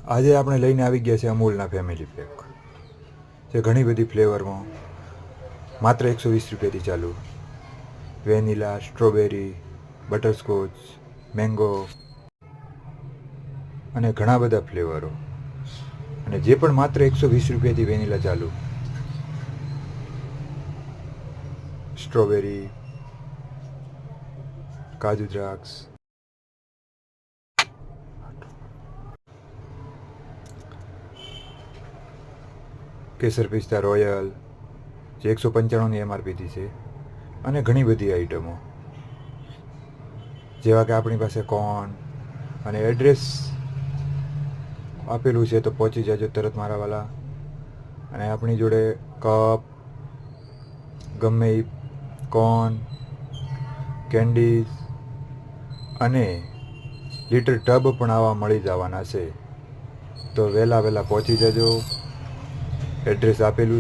આજે આપણે લઈને આવી ગયા છે અમૂલના ફેમિલી પેક, જે ઘણી બધી ફ્લેવરમાં માત્ર 120 રૂપિયાથી ચાલુ. વેનીલા, સ્ટ્રોબેરી, બટરસ્કોચ, મેંગો અને ઘણા બધા ફ્લેવરો. અને જે પણ માત્ર 120 રૂપિયાથી વેનીલા ચાલુ, સ્ટ્રોબેરી, કાજુ દ્રાક્ષ, કેસર પિસ્તા રોયલ, જે 195ની MRPથી છે, અને ઘણી બધી આઈટમો, જેવા કે આપણી પાસે કોર્ન અને એડ્રેસ આપેલું છે, તો પહોંચી જજો તરત મારા વાલા. અને આપણી જોડે કપ, ગમે એ કોર્ન, કેન્ડીઝ અને લિટર ટબ પણ આવા મળી જવાના છે. તો વહેલા પહોંચી જજો. એડ્રેસ આપેલું છે.